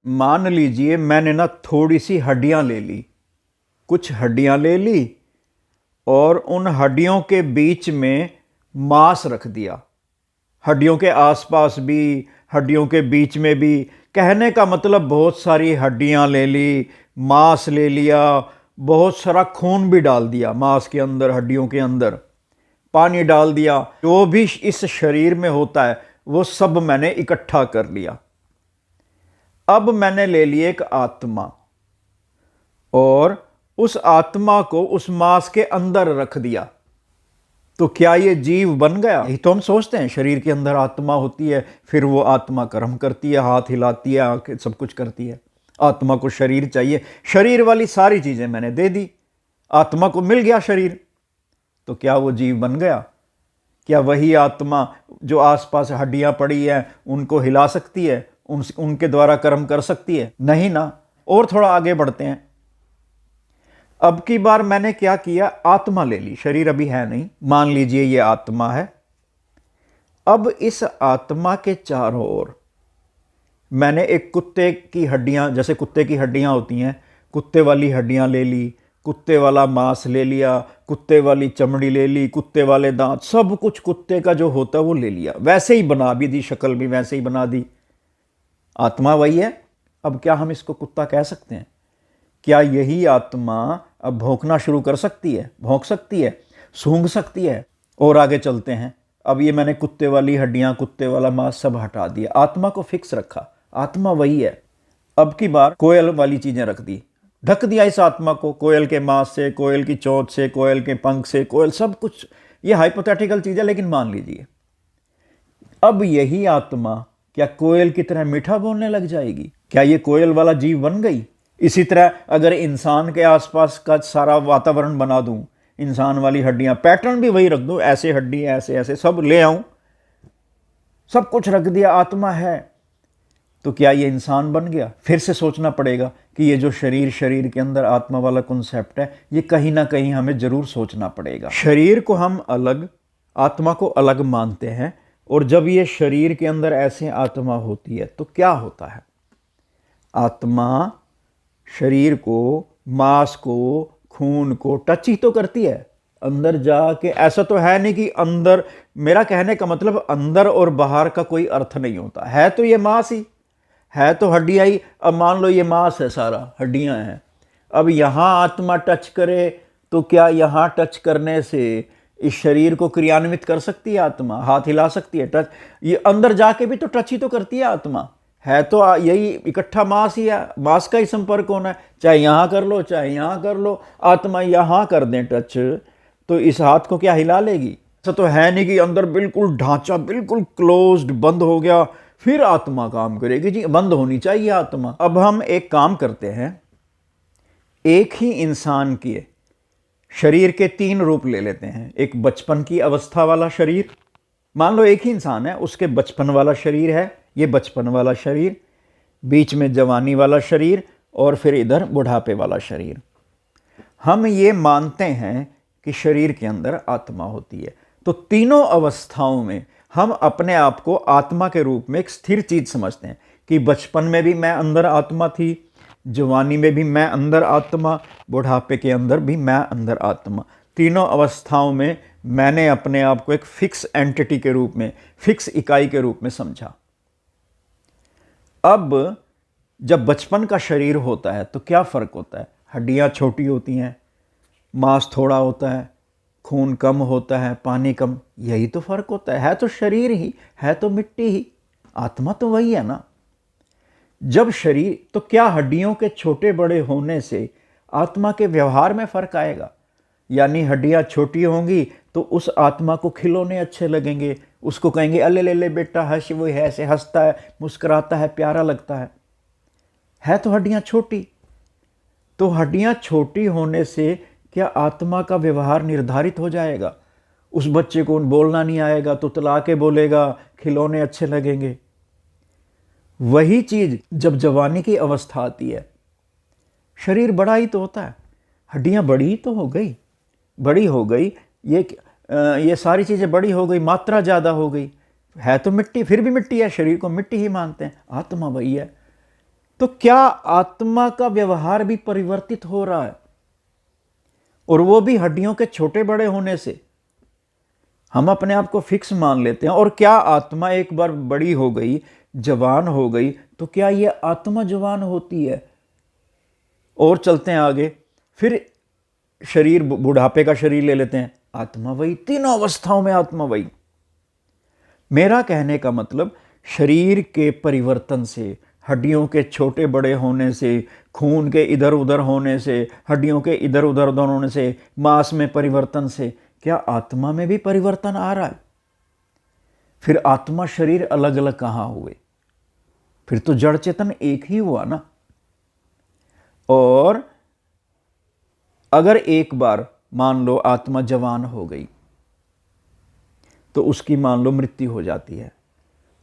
मान लीजिए मैंने ना थोड़ी सी हड्डियां ले ली, कुछ हड्डियां ले ली और उन हड्डियों के बीच में मांस रख दिया, हड्डियों के आसपास भी, हड्डियों के बीच में भी। कहने का मतलब बहुत सारी हड्डियां ले ली, मांस ले लिया, बहुत सारा खून भी डाल दिया मांस के अंदर, हड्डियों के अंदर पानी डाल दिया, जो भी इस शरीर में होता है वो सब मैंने इकट्ठा कर लिया। अब मैंने ले ली एक आत्मा और उस आत्मा को उस मांस के अंदर रख दिया, तो क्या ये जीव बन गया? यही तो हम सोचते हैं, शरीर के अंदर आत्मा होती है, फिर वो आत्मा कर्म करती है, हाथ हिलाती है, आंखें, सब कुछ करती है। आत्मा को शरीर चाहिए, शरीर वाली सारी चीजें मैंने दे दी, आत्मा को मिल गया शरीर, तो क्या वो जीव बन गया? क्या वही आत्मा जो आसपास हड्डियां पड़ी है उनको हिला सकती है, उनके द्वारा कर्म कर सकती है? नहीं ना। और थोड़ा आगे बढ़ते हैं। अब की बार मैंने क्या किया, आत्मा ले ली, शरीर अभी है नहीं, मान लीजिए ये आत्मा है। अब इस आत्मा के चारों ओर मैंने एक कुत्ते की हड्डियां, जैसे कुत्ते की हड्डियां होती हैं, कुत्ते वाली हड्डियां ले ली, कुत्ते वाला मांस ले लिया, कुत्ते वाली चमड़ी ले ली, कुत्ते वाले दांत, सब कुछ कुत्ते का जो होता है वो ले लिया, वैसे ही बना भी दी, शक्ल भी वैसे ही बना दी। आत्मा वही है। अब क्या हम इसको कुत्ता कह सकते हैं? क्या यही आत्मा अब भौंकना शुरू कर सकती है, भौंक सकती है, सूंघ सकती है? और आगे चलते हैं। अब ये मैंने कुत्ते वाली हड्डियां, कुत्ते वाला मांस सब हटा दिया, आत्मा को फिक्स रखा, आत्मा वही है। अब की बार कोयल वाली चीजें रख दी, ढक दिया इस आत्मा को, कोयल के मांस से, कोयल की चोंच से, कोयल के पंख से, कोयल सब कुछ। ये हाइपोथेटिकल चीज है, लेकिन मान लीजिए अब यही आत्मा क्या कोयल की तरह मीठा बोलने लग जाएगी? क्या ये कोयल वाला जीव बन गई? इसी तरह अगर इंसान के आसपास का सारा वातावरण बना दूं, इंसान वाली हड्डियां, पैटर्न भी वही रख दूं, ऐसे हड्डी, ऐसे ऐसे सब ले आऊं, सब कुछ रख दिया, आत्मा है, तो क्या ये इंसान बन गया? फिर से सोचना पड़ेगा कि ये जो शरीर के अंदर आत्मा वाला कॉन्सेप्ट है, ये कहीं ना कहीं हमें जरूर सोचना पड़ेगा। शरीर को हम अलग, आत्मा को अलग मानते हैं, और जब ये शरीर के अंदर ऐसे आत्मा होती है तो क्या होता है? आत्मा शरीर को, मांस को, खून को टच ही तो करती है अंदर जाके। ऐसा तो है नहीं कि अंदर, मेरा कहने का मतलब अंदर और बाहर का कोई अर्थ नहीं होता है, तो ये मांस ही है, तो हड्डियां ही। अब मान लो ये मांस है, सारा हड्डियां हैं, अब यहां आत्मा टच करे तो क्या यहां टच करने से इस शरीर को क्रियान्वित कर सकती है आत्मा? हाथ हिला सकती है, टच, ये अंदर जाके भी तो टच ही तो करती है आत्मा, है तो यही इकट्ठा मांस ही है, मांस का ही संपर्क होना है, चाहे यहां कर लो चाहे यहां कर लो। आत्मा यहां कर दें टच तो इस हाथ को क्या हिला लेगी? ऐसा तो है नहीं कि अंदर बिल्कुल ढांचा बिल्कुल क्लोज्ड बंद हो गया फिर आत्मा काम करेगी। जी, बंद होनी चाहिए आत्मा। अब हम एक काम करते हैं, एक ही इंसान के शरीर के 3 रूप ले लेते हैं। एक बचपन की अवस्था वाला शरीर, मान लो एक ही इंसान है, उसके बचपन वाला शरीर है, ये बचपन वाला शरीर, बीच में जवानी वाला शरीर, और फिर इधर बुढ़ापे वाला शरीर। हम ये मानते हैं कि शरीर के अंदर आत्मा होती है, तो तीनों अवस्थाओं में हम अपने आप को आत्मा के रूप में एक स्थिर चीज समझते हैं कि बचपन में भी मैं अंदर आत्मा थी, जवानी में भी मैं अंदर आत्मा, बुढ़ापे के अंदर भी मैं अंदर आत्मा। तीनों अवस्थाओं में मैंने अपने आप को एक फिक्स एंटिटी के रूप में, फिक्स इकाई के रूप में समझा। अब जब बचपन का शरीर होता है तो क्या फर्क होता है? हड्डियां छोटी होती हैं, मांस थोड़ा होता है, खून कम होता है, पानी कम, यही तो फर्क होता है तो शरीर ही है, तो मिट्टी ही, आत्मा तो वही है ना। जब शरीर, तो क्या हड्डियों के छोटे बड़े होने से आत्मा के व्यवहार में फर्क आएगा? यानी हड्डियां छोटी होंगी तो उस आत्मा को खिलौने अच्छे लगेंगे, उसको कहेंगे अले ले ले बेटा हंस, वो है, ऐसे हंसता है, मुस्कुराता है, प्यारा लगता है तो हड्डियां छोटी। तो हड्डियां छोटी होने से क्या आत्मा का व्यवहार निर्धारित हो जाएगा? उस बच्चे को बोलना नहीं आएगा तो तुतला के बोलेगा, खिलौने अच्छे लगेंगे। वही चीज जब जवानी की अवस्था आती है, शरीर बड़ा ही तो होता है, हड्डियां बड़ी ही तो हो गई, बड़ी हो गई, ये सारी चीजें बड़ी हो गई, मात्रा ज्यादा हो गई, है तो मिट्टी, फिर भी मिट्टी है, शरीर को मिट्टी ही मानते हैं, आत्मा वही है। तो क्या आत्मा का व्यवहार भी परिवर्तित हो रहा है, और वो भी हड्डियों के छोटे बड़े होने से? हम अपने आप को फिक्स मान लेते हैं। और क्या आत्मा एक बार बड़ी हो गई, जवान हो गई, तो क्या ये आत्मा जवान होती है? और चलते हैं आगे, फिर शरीर, बुढ़ापे का शरीर ले लेते हैं, आत्मा वही, तीनों अवस्थाओं में आत्मा वही। मेरा कहने का मतलब, शरीर के परिवर्तन से, हड्डियों के छोटे बड़े होने से, खून के इधर उधर होने से, हड्डियों के इधर उधर होने से, मांस में परिवर्तन से, क्या आत्मा में भी परिवर्तन आ रहा है? फिर आत्मा शरीर अलग अलग कहाँ हुए? फिर तो जड़ चेतन एक ही हुआ ना। और अगर एक बार मान लो आत्मा जवान हो गई, तो उसकी मान लो मृत्यु हो जाती है,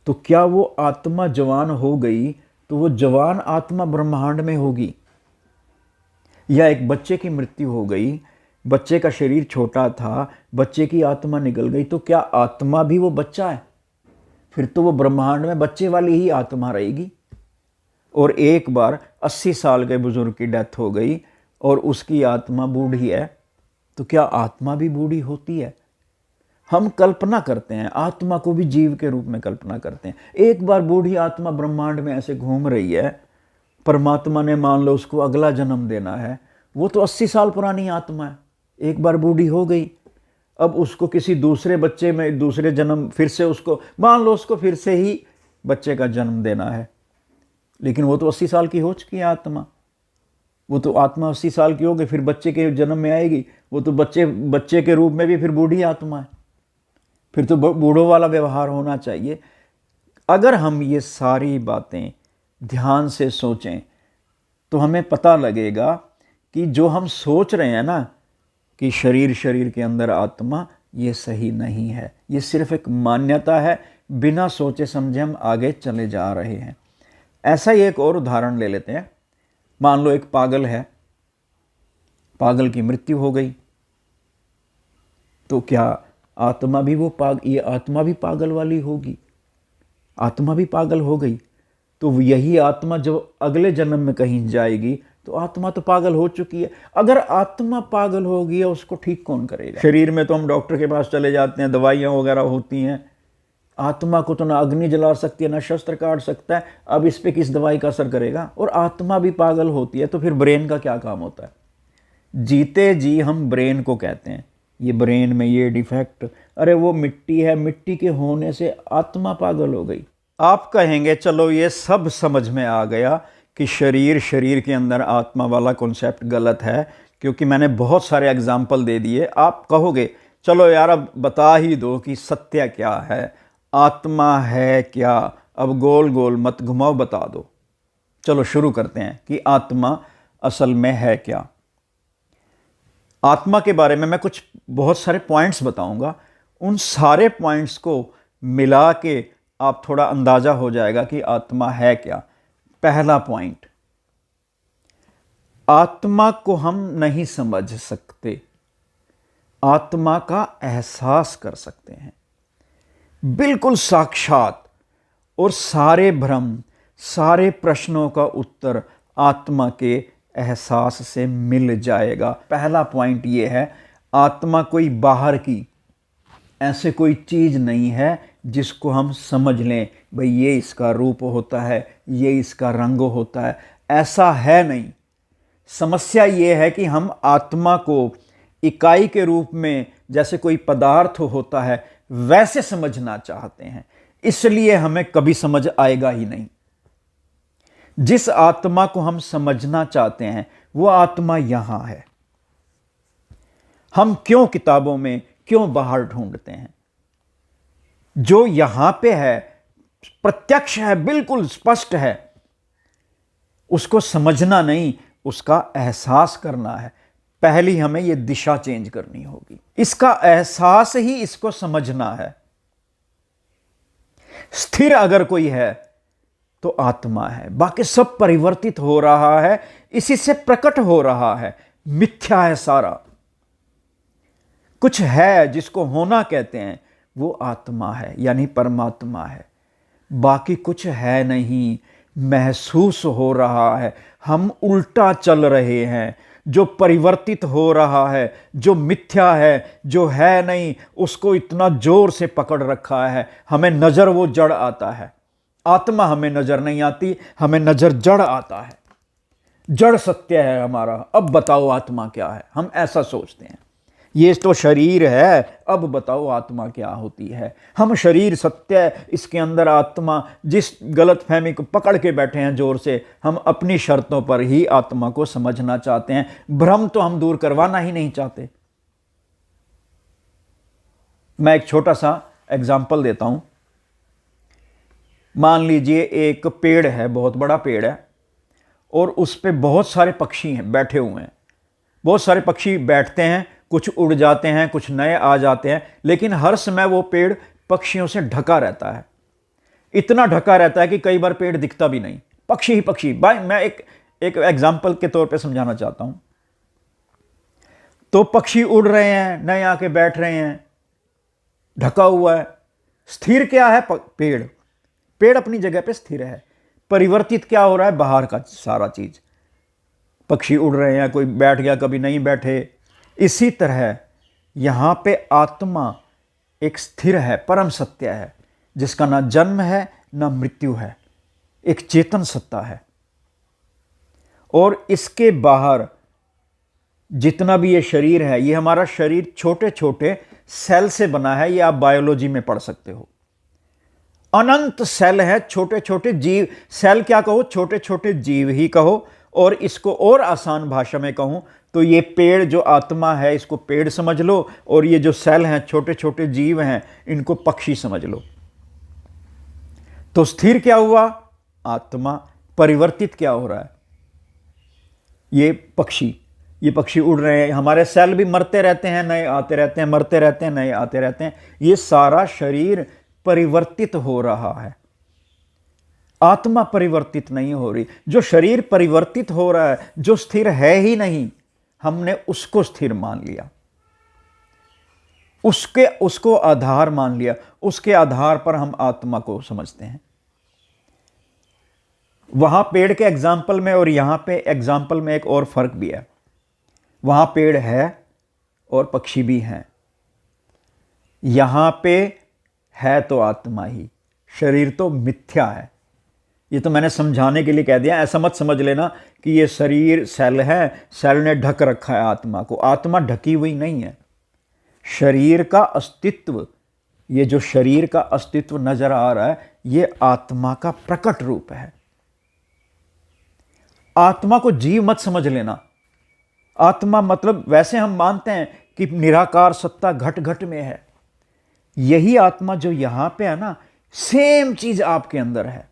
तो क्या वो आत्मा जवान हो गई तो वो जवान आत्मा ब्रह्मांड में होगी? या एक बच्चे की मृत्यु हो गई, बच्चे का शरीर छोटा था, बच्चे की आत्मा निकल गई, तो क्या आत्मा भी वो बच्चा है? फिर तो वो ब्रह्मांड में बच्चे वाली ही आत्मा रहेगी। और एक बार 80 साल के बुजुर्ग की डेथ हो गई और उसकी आत्मा बूढ़ी है, तो क्या आत्मा भी बूढ़ी होती है? हम कल्पना करते हैं, आत्मा को भी जीव के रूप में कल्पना करते हैं। एक बार बूढ़ी आत्मा ब्रह्मांड में ऐसे घूम रही है, परमात्मा ने मान लो उसको अगला जन्म देना है, वो तो 80 साल पुरानी आत्मा है, एक बार बूढ़ी हो गई, अब उसको किसी दूसरे बच्चे में दूसरे जन्म, फिर से उसको मान लो उसको फिर से ही बच्चे का जन्म देना है, लेकिन वो तो 80 साल की हो चुकी है आत्मा, वो तो आत्मा 80 साल की हो गई, फिर बच्चे के जन्म में आएगी, वो तो बच्चे के रूप में भी फिर बूढ़ी आत्मा है, फिर तो बूढ़ों वाला व्यवहार होना चाहिए। अगर हम ये सारी बातें ध्यान से सोचें तो हमें पता लगेगा कि जो हम सोच रहे हैं ना कि शरीर के अंदर आत्मा, ये सही नहीं है, ये सिर्फ एक मान्यता है, बिना सोचे समझे हम आगे चले जा रहे हैं। ऐसा ही एक और उदाहरण ले लेते हैं। मान लो एक पागल है, पागल की मृत्यु हो गई, तो क्या आत्मा भी ये आत्मा भी पागल वाली होगी? आत्मा भी पागल हो गई, तो यही आत्मा जब अगले जन्म में कहीं जाएगी तो आत्मा तो पागल हो चुकी है। अगर आत्मा पागल होगी, उसको ठीक कौन करेगा? शरीर में तो हम डॉक्टर के पास चले जाते हैं, दवाइयाँ वगैरह होती हैं। आत्मा को तो ना अग्नि जला सकती है, ना शस्त्र काट सकता है, अब इस पे किस दवाई का असर करेगा? और आत्मा भी पागल होती है, तो फिर ब्रेन का क्या काम होता है? जीते जी हम ब्रेन को कहते हैं ये ब्रेन में ये डिफेक्ट, अरे वो मिट्टी है, मिट्टी के होने से आत्मा पागल हो गई। आप कहेंगे चलो ये सब समझ में आ गया कि शरीर के अंदर आत्मा वाला कॉन्सेप्ट गलत है, क्योंकि मैंने बहुत सारे एग्जाम्पल दे दिए। आप कहोगे चलो यार अब बता ही दो कि सत्य क्या है, आत्मा है क्या, अब गोल गोल मत घुमाओ, बता दो। चलो शुरू करते हैं कि आत्मा असल में है क्या। आत्मा के बारे में मैं कुछ बहुत सारे पॉइंट्स बताऊंगा, उन सारे पॉइंट्स को मिला के आप थोड़ा अंदाजा हो जाएगा कि आत्मा है क्या। पहला पॉइंट, आत्मा को हम नहीं समझ सकते, आत्मा का एहसास कर सकते हैं, बिल्कुल साक्षात। और सारे भ्रम, सारे प्रश्नों का उत्तर आत्मा के एहसास से मिल जाएगा। पहला पॉइंट ये है, आत्मा कोई बाहर की ऐसे कोई चीज़ नहीं है जिसको हम समझ लें, भाई ये इसका रूप होता है, ये इसका रंग होता है, ऐसा है नहीं। समस्या ये है कि हम आत्मा को इकाई के रूप में, जैसे कोई पदार्थ होता है, वैसे समझना चाहते हैं, इसलिए हमें कभी समझ आएगा ही नहीं। जिस आत्मा को हम समझना चाहते हैं वो आत्मा यहां है। हम क्यों किताबों में, क्यों बाहर ढूंढते हैं? जो यहां पे है, प्रत्यक्ष है, बिल्कुल स्पष्ट है, उसको समझना नहीं, उसका एहसास करना है। पहली हमें यह दिशा चेंज करनी होगी, इसका एहसास ही इसको समझना है। स्थिर अगर कोई है तो आत्मा है, बाकी सब परिवर्तित हो रहा है, इसी से प्रकट हो रहा है, मिथ्या है सारा। कुछ है जिसको होना कहते हैं, वो आत्मा है, यानी परमात्मा है, बाकी कुछ है नहीं। महसूस हो रहा है, हम उल्टा चल रहे हैं, जो परिवर्तित हो रहा है, जो मिथ्या है, जो है नहीं, उसको इतना जोर से पकड़ रखा है, हमें नजर वो जड़ आता है। आत्मा हमें नजर नहीं आती, हमें नजर जड़ आता है। जड़ सत्य है हमारा, अब बताओ आत्मा क्या है, हम ऐसा सोचते हैं। ये तो शरीर है, अब बताओ आत्मा क्या होती है। हम शरीर सत्य है, इसके अंदर आत्मा, जिस गलत फहमी को पकड़ के बैठे हैं जोर से, हम अपनी शर्तों पर ही आत्मा को समझना चाहते हैं। भ्रम तो हम दूर करवाना ही नहीं चाहते। मैं एक छोटा सा एग्जाम्पल देता हूं। मान लीजिए एक पेड़ है, बहुत बड़ा पेड़ है, और उस पर बहुत सारे पक्षी हैं, बैठे हुए हैं। बहुत सारे पक्षी बैठते हैं, कुछ उड़ जाते हैं, कुछ नए आ जाते हैं, लेकिन हर समय वो पेड़ पक्षियों से ढका रहता है। इतना ढका रहता है कि कई बार पेड़ दिखता भी नहीं, पक्षी ही पक्षी। भाई मैं एक एग्जाम्पल के तौर पे समझाना चाहता हूं। तो पक्षी उड़ रहे हैं, नए आके बैठ रहे हैं, ढका हुआ है। स्थिर क्या है? पेड़। पेड़ अपनी जगह पे स्थिर है। परिवर्तित क्या हो रहा है? बाहर का सारा चीज। पक्षी उड़ रहे हैं, कोई बैठ गया, कभी नहीं बैठे। इसी तरह यहां पे आत्मा एक स्थिर है, परम सत्य है, जिसका ना जन्म है ना मृत्यु है, एक चेतन सत्ता है। और इसके बाहर जितना भी ये शरीर है, ये हमारा शरीर छोटे छोटे सेल से बना है। ये आप बायोलॉजी में पढ़ सकते हो। अनंत सेल है, छोटे छोटे जीव। सेल क्या कहो? छोटे छोटे जीव ही कहो। और इसको और आसान भाषा में कहूं तो ये पेड़ जो आत्मा है, इसको पेड़ समझ लो, और ये जो सेल हैं, छोटे छोटे जीव हैं, इनको पक्षी समझ लो। तो स्थिर क्या हुआ? आत्मा। परिवर्तित क्या हो रहा है? ये पक्षी। ये पक्षी उड़ रहे हैं। हमारे सेल भी मरते रहते हैं, नए आते रहते हैं, मरते रहते हैं, नए आते रहते हैं। ये सारा शरीर परिवर्तित हो रहा है। आत्मा परिवर्तित नहीं हो रही। जो शरीर परिवर्तित हो रहा है, जो स्थिर है ही नहीं, हमने उसको स्थिर मान लिया, उसको आधार मान लिया। उसके आधार पर हम आत्मा को समझते हैं। वहां पेड़ के एग्जाम्पल में और यहां पे एग्जाम्पल में एक और फर्क भी है। वहां पेड़ है और पक्षी भी हैं। यहां पे है तो आत्मा ही, शरीर तो मिथ्या है। ये तो मैंने समझाने के लिए कह दिया, ऐसा मत समझ लेना कि ये शरीर सेल है, सेल ने ढक रखा है आत्मा को। आत्मा ढकी हुई नहीं है। शरीर का अस्तित्व, ये जो शरीर का अस्तित्व नजर आ रहा है, ये आत्मा का प्रकट रूप है। आत्मा को जीव मत समझ लेना। आत्मा मतलब वैसे हम मानते हैं कि निराकार सत्ता घट घट में है। यही आत्मा जो यहां पे है ना, सेम चीज आपके अंदर है।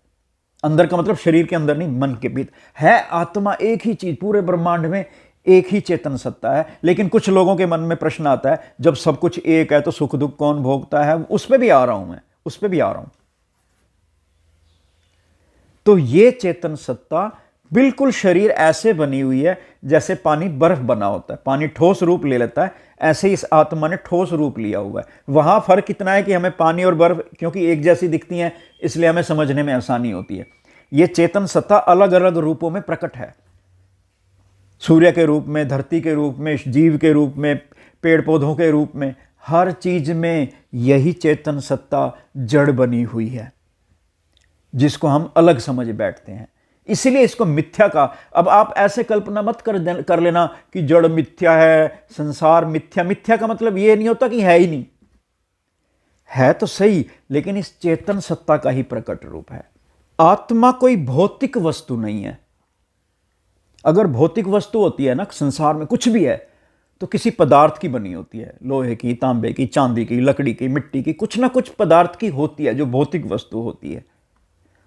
अंदर का मतलब शरीर के अंदर नहीं, मन के भीतर है। आत्मा एक ही चीज, पूरे ब्रह्मांड में एक ही चेतन सत्ता है। लेकिन कुछ लोगों के मन में प्रश्न आता है, जब सब कुछ एक है तो सुख दुख कौन भोगता है? उस पर भी आ रहा हूं मैं, उस पर भी आ रहा हूं। तो ये चेतन सत्ता बिल्कुल शरीर ऐसे बनी हुई है जैसे पानी बर्फ बना होता है। पानी ठोस रूप ले लेता है, ऐसे इस आत्मा ने ठोस रूप लिया हुआ है। वहां फर्क इतना है कि हमें पानी और बर्फ क्योंकि एक जैसी दिखती हैं, इसलिए हमें समझने में आसानी होती है। ये चेतन सत्ता अलग अलग रूपों में प्रकट है। सूर्य के रूप में, धरती के रूप में, जीव के रूप में, पेड़ पौधों के रूप में, हर चीज में यही चेतन सत्ता जड़ बनी हुई है, जिसको हम अलग समझ बैठते हैं। इसीलिए इसको मिथ्या का। अब आप ऐसे कल्पना मत कर लेना कि जड़ मिथ्या है, संसार मिथ्या। मिथ्या का मतलब यह नहीं होता कि है ही नहीं, है तो सही, लेकिन इस चेतन सत्ता का ही प्रकट रूप है। आत्मा कोई भौतिक वस्तु नहीं है। अगर भौतिक वस्तु होती है ना, संसार में कुछ भी है, तो किसी पदार्थ की बनी होती है। लोहे की, तांबे की, चांदी की, लकड़ी की, मिट्टी की, कुछ ना कुछ पदार्थ की होती है जो भौतिक वस्तु होती है।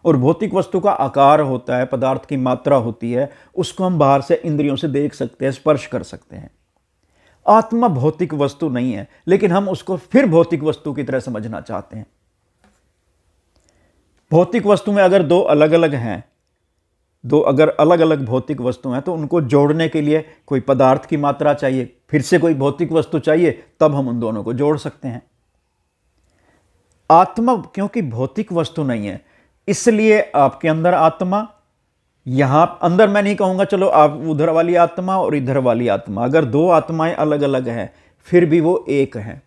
और भौतिक वस्तु का आकार होता है, पदार्थ की मात्रा होती है, उसको हम बाहर से इंद्रियों से देख सकते हैं, स्पर्श कर सकते हैं। आत्मा भौतिक वस्तु नहीं है, लेकिन हम उसको फिर भौतिक वस्तु की तरह समझना चाहते हैं। भौतिक वस्तु में अगर दो अलग अलग हैं, अगर अलग अलग भौतिक वस्तु हैं, तो उनको जोड़ने के लिए कोई पदार्थ की मात्रा चाहिए, फिर से कोई भौतिक वस्तु चाहिए, तब हम उन दोनों को जोड़ सकते हैं। आत्मा क्योंकि भौतिक वस्तु नहीं है, इसलिए आपके अंदर आत्मा, यहां अंदर मैं नहीं कहूंगा चलो आप उधर वाली आत्मा और इधर वाली आत्मा, अगर दो आत्माएं अलग अलग हैं फिर भी वो एक हैं,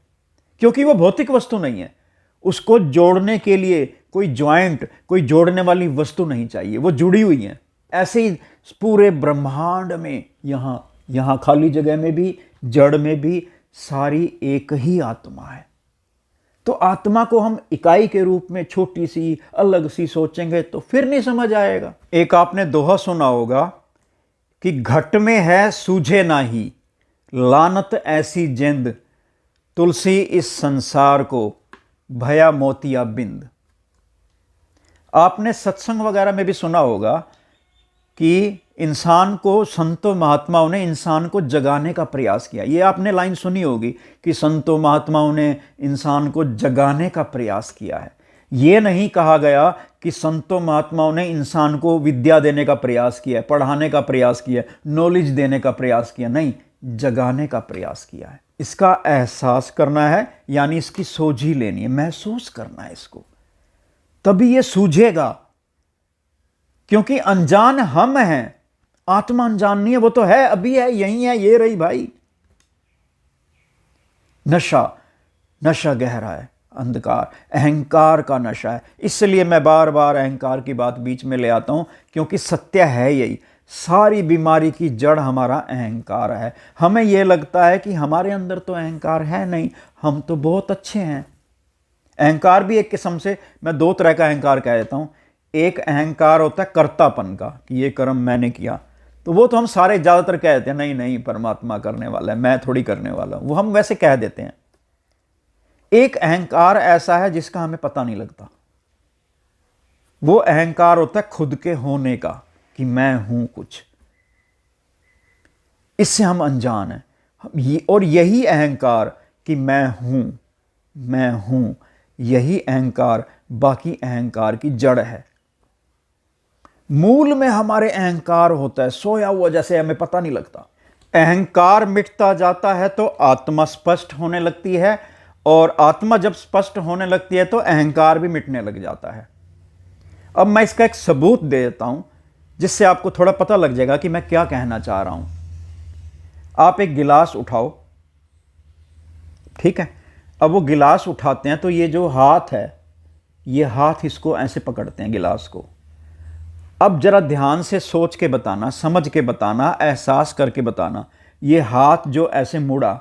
क्योंकि वो भौतिक वस्तु नहीं है। उसको जोड़ने के लिए कोई ज्वाइंट, कोई जोड़ने वाली वस्तु नहीं चाहिए, वो जुड़ी हुई है। ऐसे ही पूरे ब्रह्मांड में यहां खाली जगह में भी, जड़ में भी सारी एक ही आत्मा है। तो आत्मा को हम इकाई के रूप में छोटी सी अलग सी सोचेंगे तो फिर नहीं समझ आएगा। एक आपने दोहा सुना होगा कि घट में है सूझे नाही, लानत ऐसी जिंद, तुलसी इस संसार को भया मोतिया बिंद। आपने सत्संग वगैरह में भी सुना होगा कि इंसान को, संतों महात्माओं ने इंसान को जगाने का प्रयास किया। ये आपने लाइन सुनी होगी कि संतों महात्माओं ने इंसान को जगाने का प्रयास किया है। ये नहीं कहा गया कि संतों महात्माओं ने इंसान को विद्या देने का प्रयास किया है, पढ़ाने का प्रयास किया है, नॉलेज देने का प्रयास किया, नहीं, जगाने का प्रयास किया है। इसका एहसास करना है, यानी इसकी सोझी लेनी है, महसूस करना है इसको, तभी ये सूझेगा। क्योंकि अनजान हम हैं, आत्मा अनजान नहीं है, वो तो है, अभी है, यही है, ये रही भाई। नशा गहरा है, अंधकार, अहंकार का नशा है। इसलिए मैं बार बार अहंकार की बात बीच में ले आता हूं, क्योंकि सत्य है यही, सारी बीमारी की जड़ हमारा अहंकार है। हमें यह लगता है कि हमारे अंदर तो अहंकार है नहीं, हम तो बहुत अच्छे हैं। अहंकार भी एक किस्म से, मैं दो तरह का अहंकार कह देता हूं। एक अहंकार होता है कर्तापन का, कि ये कर्म मैंने किया, तो वो तो हम सारे ज़्यादातर कह देते हैं, नहीं नहीं परमात्मा करने वाला है, मैं थोड़ी करने वाला हूं, वो हम वैसे कह देते हैं। एक अहंकार ऐसा है जिसका हमें पता नहीं लगता, वो अहंकार होता है खुद के होने का, कि मैं हूं कुछ, इससे हम अनजान हैं। और यही अहंकार कि मैं हूं, यही अहंकार बाकी अहंकार की जड़ है। मूल में हमारे अहंकार होता है सोया हुआ, जैसे हमें पता नहीं लगता। अहंकार मिटता जाता है तो आत्मा स्पष्ट होने लगती है, और आत्मा जब स्पष्ट होने लगती है तो अहंकार भी मिटने लग जाता है। अब मैं इसका एक सबूत दे देता हूं, जिससे आपको थोड़ा पता लग जाएगा कि मैं क्या कहना चाह रहा हूं। आप एक गिलास उठाओ, ठीक है, अब वो गिलास उठाते हैं तो ये जो हाथ है, ये हाथ इसको ऐसे पकड़ते हैं गिलास को। अब जरा ध्यान से सोच के बताना, समझ के बताना, एहसास करके बताना, ये हाथ जो ऐसे मुड़ा,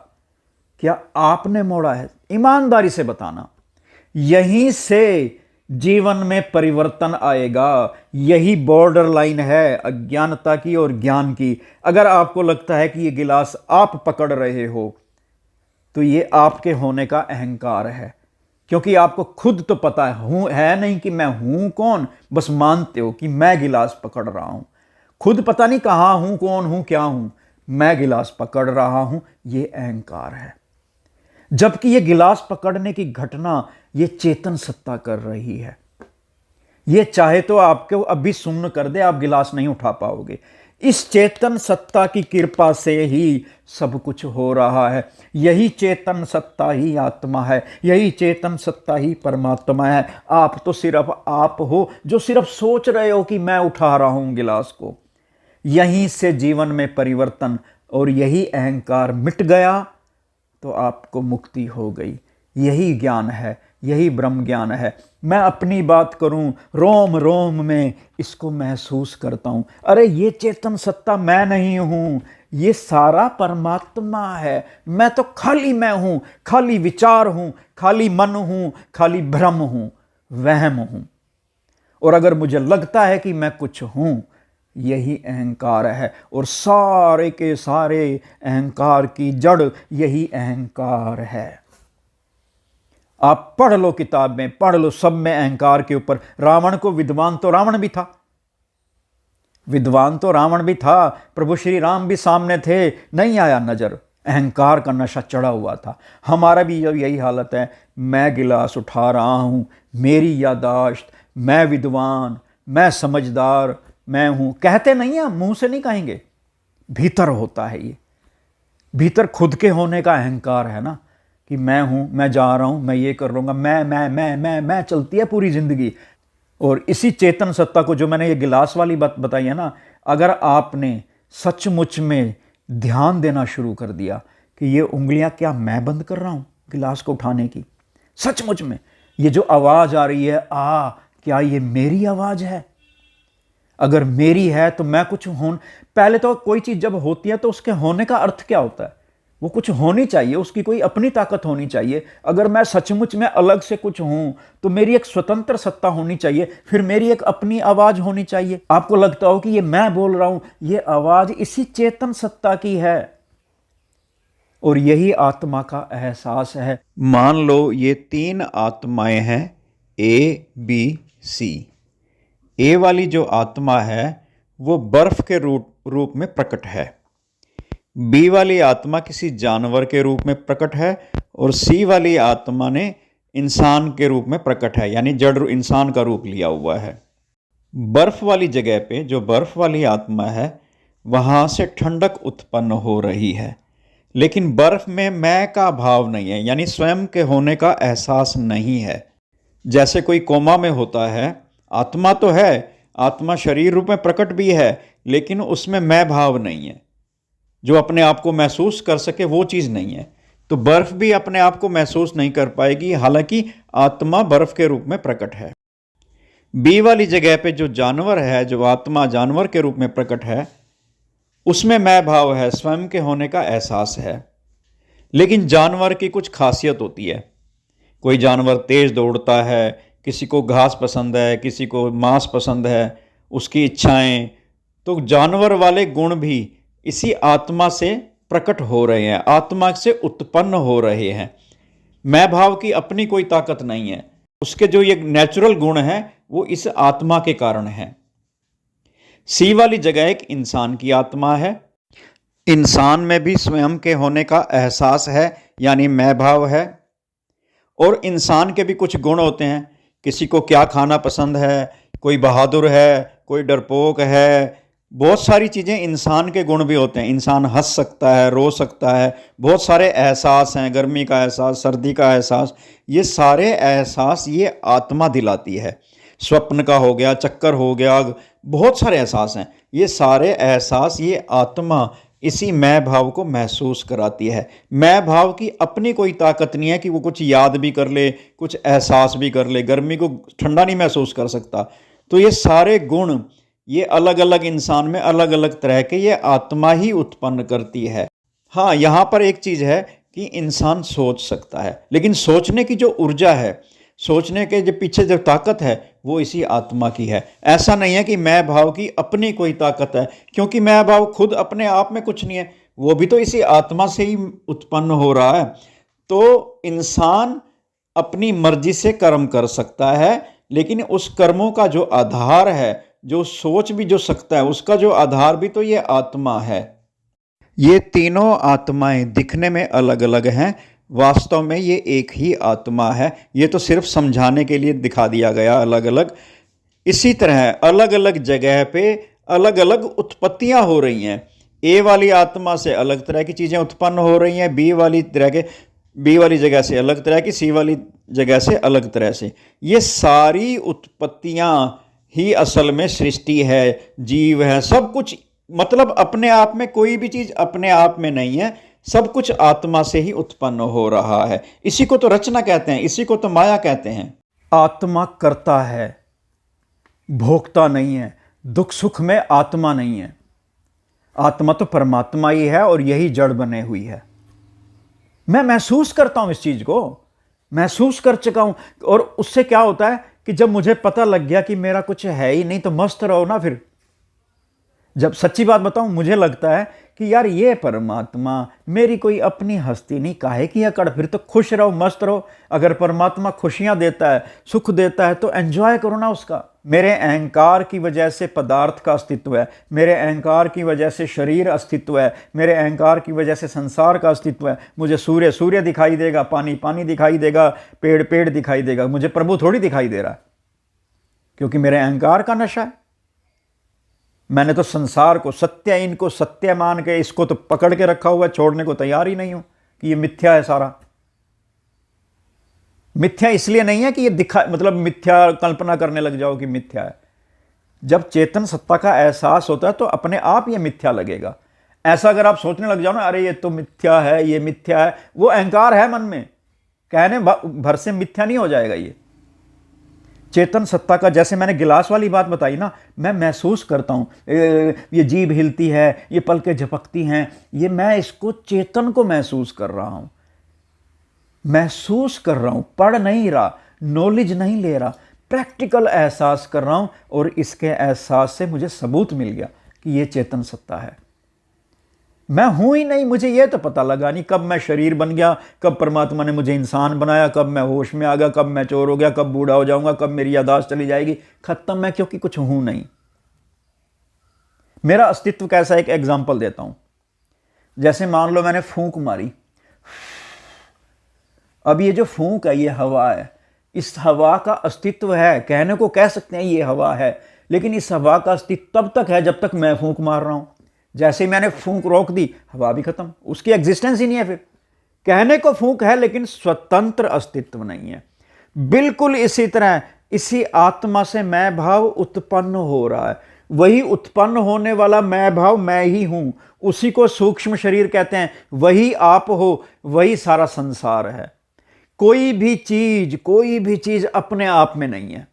क्या आपने मोड़ा है? ईमानदारी से बताना। यहीं से जीवन में परिवर्तन आएगा। यही बॉर्डर लाइन है अज्ञानता की और ज्ञान की। अगर आपको लगता है कि ये गिलास आप पकड़ रहे हो, तो ये आपके होने का अहंकार है, क्योंकि आपको खुद तो पता है नहीं कि मैं हूं कौन, बस मानते हो कि मैं गिलास पकड़ रहा हूं। खुद पता नहीं कहां हूं, कौन हूं, क्या हूं, मैं गिलास पकड़ रहा हूं, ये अहंकार है। जबकि ये गिलास पकड़ने की घटना ये चेतन सत्ता कर रही है। ये चाहे तो आपको अभी सुन्न कर दे, आप गिलास नहीं उठा पाओगे। इस चेतन सत्ता की कृपा से ही सब कुछ हो रहा है। यही चेतन सत्ता ही आत्मा है, यही चेतन सत्ता ही परमात्मा है। आप तो सिर्फ आप हो जो सिर्फ सोच रहे हो कि मैं उठा रहा हूं गिलास को। यहीं से जीवन में परिवर्तन, और यही अहंकार मिट गया तो आपको मुक्ति हो गई। यही ज्ञान है, यही ब्रह्म ज्ञान है। मैं अपनी बात करूं, रोम रोम में इसको महसूस करता हूं। अरे ये चेतन सत्ता मैं नहीं हूं, ये सारा परमात्मा है। मैं तो खाली मैं हूं, खाली विचार हूं, खाली मन हूं, खाली भ्रम हूं, वहम हूं। और अगर मुझे लगता है कि मैं कुछ हूं, यही अहंकार है। और सारे के सारे अहंकार की जड़ यही अहंकार है। आप पढ़ लो, किताब में पढ़ लो, सब में अहंकार के ऊपर। रावण को विद्वान तो रावण भी था, विद्वान तो रावण भी था, प्रभु श्री राम भी सामने थे, नहीं आया नजर, अहंकार का नशा चढ़ा हुआ था। हमारा भी जब यही हालत है, मैं गिलास उठा रहा हूं, मेरी यादाश्त, मैं विद्वान, मैं समझदार, मैं हूं, कहते नहीं है, मुंह से नहीं कहेंगे, भीतर होता है। ये भीतर खुद के होने का अहंकार है ना, कि मैं हूं, मैं जा रहा हूं, मैं ये कर लूंगा, मैं चलती है पूरी जिंदगी। और इसी चेतन सत्ता को, जो मैंने ये गिलास वाली बात बताई है ना, अगर आपने सचमुच में ध्यान देना शुरू कर दिया कि ये उंगलियां क्या मैं बंद कर रहा हूं गिलास को उठाने की, सचमुच में ये जो आवाज आ रही है क्या ये मेरी आवाज है? अगर मेरी है तो मैं कुछ पहले तो कोई चीज जब होती है तो उसके होने का अर्थ क्या होता है? वो कुछ होनी चाहिए, उसकी कोई अपनी ताकत होनी चाहिए। अगर मैं सचमुच में अलग से कुछ हूं तो मेरी एक स्वतंत्र सत्ता होनी चाहिए, फिर मेरी एक अपनी आवाज होनी चाहिए। आपको लगता हो कि ये मैं बोल रहा हूं, ये आवाज इसी चेतन सत्ता की है, और यही आत्मा का एहसास है। मान लो ये 3 आत्माएं हैं, ए, बी, सी। ए वाली जो आत्मा है वो बर्फ के रूप में प्रकट है, बी वाली आत्मा किसी जानवर के रूप में प्रकट है, और सी वाली आत्मा ने इंसान के रूप में प्रकट है, यानी जड़ इंसान का रूप लिया हुआ है। बर्फ वाली जगह पे जो बर्फ वाली आत्मा है वहां से ठंडक उत्पन्न हो रही है, लेकिन बर्फ में मैं का भाव नहीं है, यानी स्वयं के होने का एहसास नहीं है। जैसे कोई कोमा में होता है, आत्मा तो है, आत्मा शरीर रूप में प्रकट भी है, लेकिन उसमें मैं भाव नहीं है, जो अपने आप को महसूस कर सके वो चीज़ नहीं है। तो बर्फ भी अपने आप को महसूस नहीं कर पाएगी, हालांकि आत्मा बर्फ के रूप में प्रकट है। बी वाली जगह पे जो जानवर है, जो आत्मा जानवर के रूप में प्रकट है, उसमें मैं भाव है, स्वयं के होने का एहसास है। लेकिन जानवर की कुछ खासियत होती है। कोई जानवर तेज दौड़ता है, किसी को घास पसंद है, किसी को मांस पसंद है, उसकी इच्छाएं, तो जानवर वाले गुण भी इसी आत्मा से प्रकट हो रहे हैं, आत्मा से उत्पन्न हो रहे हैं। मैं भाव की अपनी कोई ताकत नहीं है, उसके जो ये नेचुरल गुण हैं वो इस आत्मा के कारण है। सी वाली जगह एक इंसान की आत्मा है, इंसान में भी स्वयं के होने का एहसास है, यानी मैं भाव है। और इंसान के भी कुछ गुण होते हैं, किसी को क्या खाना पसंद है, कोई बहादुर है, कोई डरपोक है, बहुत सारी चीज़ें इंसान के गुण भी होते हैं। इंसान हंस सकता है, रो सकता है, बहुत सारे एहसास हैं, गर्मी का एहसास, सर्दी का एहसास, ये सारे एहसास ये आत्मा दिलाती है। स्वप्न का हो गया, चक्कर हो गया, बहुत सारे एहसास हैं, ये सारे एहसास ये आत्मा इसी मैं भाव को महसूस कराती है। मैं भाव की अपनी कोई ताकत नहीं है कि वो कुछ याद भी कर ले, कुछ एहसास भी कर ले, गर्मी को ठंडा नहीं महसूस कर सकता। तो ये सारे गुण ये अलग अलग इंसान में अलग अलग तरह के ये आत्मा ही उत्पन्न करती है। हाँ, यहाँ पर एक चीज़ है कि इंसान सोच सकता है, लेकिन सोचने की जो ऊर्जा है, सोचने के जो पीछे जो ताकत है वो इसी आत्मा की है। ऐसा नहीं है कि मैं भाव की अपनी कोई ताकत है, क्योंकि मैं भाव खुद अपने आप में कुछ नहीं है, वो भी तो इसी आत्मा से ही उत्पन्न हो रहा है। तो इंसान अपनी मर्जी से कर्म कर सकता है, लेकिन उस कर्मों का जो आधार है, जो सोच भी जो सकता है, उसका जो आधार भी तो ये आत्मा है। ये तीनों आत्माएं दिखने में अलग अलग हैं, वास्तव में ये एक ही आत्मा है। ये तो सिर्फ समझाने के लिए दिखा दिया गया अलग अलग। इसी तरह अलग अलग जगह पे अलग अलग उत्पत्तियां हो रही हैं। ए वाली आत्मा से अलग तरह की चीज़ें उत्पन्न हो रही हैं, बी वाली जगह से अलग तरह की, सी वाली जगह से अलग तरह से। ये सारी उत्पत्तियां ही असल में सृष्टि है, जीव है, सब कुछ। मतलब अपने आप में कोई भी चीज़ अपने आप में नहीं है, सब कुछ आत्मा से ही उत्पन्न हो रहा है। इसी को तो रचना कहते हैं, इसी को तो माया कहते हैं। आत्मा करता है, भोगता नहीं है। दुख सुख में आत्मा नहीं है, आत्मा तो परमात्मा ही है, और यही जड़ बने हुई है। मैं महसूस करता हूं, इस चीज को महसूस कर चुका हूं। और उससे क्या होता है कि जब मुझे पता लग गया कि मेरा कुछ है ही नहीं, तो मस्त रहो ना। फिर जब सच्ची बात बताऊं, मुझे लगता है कि यार ये परमात्मा मेरी कोई अपनी हस्ती नहीं, काहे की अकड़, फिर तो खुश रहो, मस्त रहो। अगर परमात्मा खुशियां देता है, सुख देता है, तो एंजॉय करो ना उसका। मेरे अहंकार की वजह से पदार्थ का अस्तित्व है, मेरे अहंकार की वजह से शरीर अस्तित्व है, मेरे अहंकार की वजह से संसार का अस्तित्व है। मुझे सूर्य सूर्य दिखाई देगा, पानी पानी दिखाई देगा, पेड़ पेड़ दिखाई देगा, मुझे प्रभु थोड़ी दिखाई दे रहा है, क्योंकि मेरे अहंकार का नशा है। मैंने तो संसार को सत्य, इनको सत्य मान के इसको तो पकड़ के रखा हुआ है, छोड़ने को तैयार ही नहीं हूं कि ये मिथ्या है सारा। मिथ्या इसलिए नहीं है कि ये दिखा, मतलब मिथ्या कल्पना करने लग जाओ कि मिथ्या है। जब चेतन सत्ता का एहसास होता है तो अपने आप ये मिथ्या लगेगा। ऐसा अगर आप सोचने लग जाओ ना, अरे ये तो मिथ्या है, ये मिथ्या है, वो अहंकार है मन में, कहने भर से मिथ्या नहीं हो जाएगा ये। चेतन सत्ता का, जैसे मैंने गिलास वाली बात बताई ना, मैं महसूस करता हूं, ये जीभ हिलती है, ये पलकें झपकती हैं, ये मैं इसको चेतन को महसूस कर रहा हूं, महसूस कर रहा हूं, पढ़ नहीं रहा, नॉलेज नहीं ले रहा, प्रैक्टिकल एहसास कर रहा हूं। और इसके एहसास से मुझे सबूत मिल गया कि ये चेतन सत्ता है। मैं हूं ही नहीं, मुझे ये तो पता लगा नहीं कब मैं शरीर बन गया, कब परमात्मा ने मुझे इंसान बनाया, कब मैं होश में आ गया, कब मैं चोर हो गया, कब बूढ़ा हो जाऊंगा, कब मेरी यादाश्त चली जाएगी, खत्म मैं, क्योंकि कुछ हूं नहीं। मेरा अस्तित्व कैसा, एक एग्जाम्पल देता हूं। जैसे मान लो मैंने फूंक मारी, अब ये जो फूंक है ये हवा है, इस हवा का अस्तित्व है, कहने को कह सकते हैं ये हवा है, लेकिन इस हवा का अस्तित्व तब तक है जब तक मैं फूंक मार रहा हूं। जैसे ही मैंने फूंक रोक दी, हवा भी खत्म, उसकी एग्जिस्टेंस ही नहीं है। फिर कहने को फूंक है लेकिन स्वतंत्र अस्तित्व नहीं है। बिल्कुल इसी तरह इसी आत्मा से मैं भाव उत्पन्न हो रहा है, वही उत्पन्न होने वाला मैं भाव मैं ही हूं, उसी को सूक्ष्म शरीर कहते हैं, वही आप हो, वही सारा संसार है। कोई भी चीज अपने आप में नहीं है।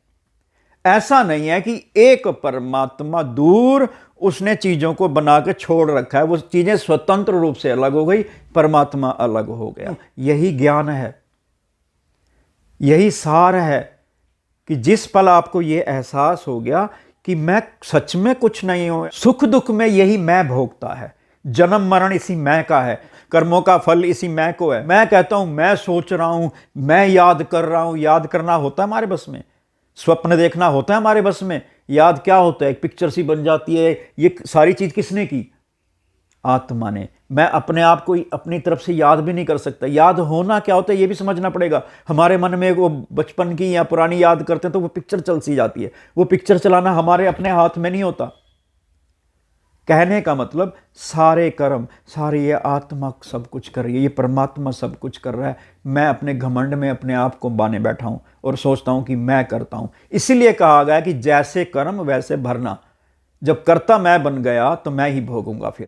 ऐसा नहीं है कि एक परमात्मा दूर उसने चीजों को बना के छोड़ रखा है, वो चीजें स्वतंत्र रूप से अलग हो गई, परमात्मा अलग हो गया। यही ज्ञान है, यही सार है कि जिस पल आपको यह एहसास हो गया कि मैं सच में कुछ नहीं हूं, सुख दुख में यही मैं भोगता है, जन्म मरण इसी मैं का है, कर्मों का फल इसी मैं को है। मैं कहता हूं, मैं सोच रहा हूं, मैं याद कर रहा हूं, याद करना होता है हमारे बस में, स्वप्न देखना होता है हमारे बस में, याद क्या होता है, एक पिक्चर सी बन जाती है। ये सारी चीज किसने की? आत्मा ने। मैं अपने आप को अपनी तरफ से याद भी नहीं कर सकता। याद होना क्या होता है ये भी समझना पड़ेगा। हमारे मन में वो बचपन की या पुरानी याद करते हैं तो वो पिक्चर चल सी जाती है, वो पिक्चर चलाना हमारे अपने हाथ में नहीं होता। कहने का मतलब सारे कर्म, सारे ये आत्मा सब कुछ कर रही है, ये परमात्मा सब कुछ कर रहा है। मैं अपने घमंड में अपने आप को बाने बैठा हूं और सोचता हूं कि मैं करता हूं। इसीलिए कहा गया कि जैसे कर्म वैसे भरना। जब कर्ता मैं बन गया तो मैं ही भोगूंगा फिर।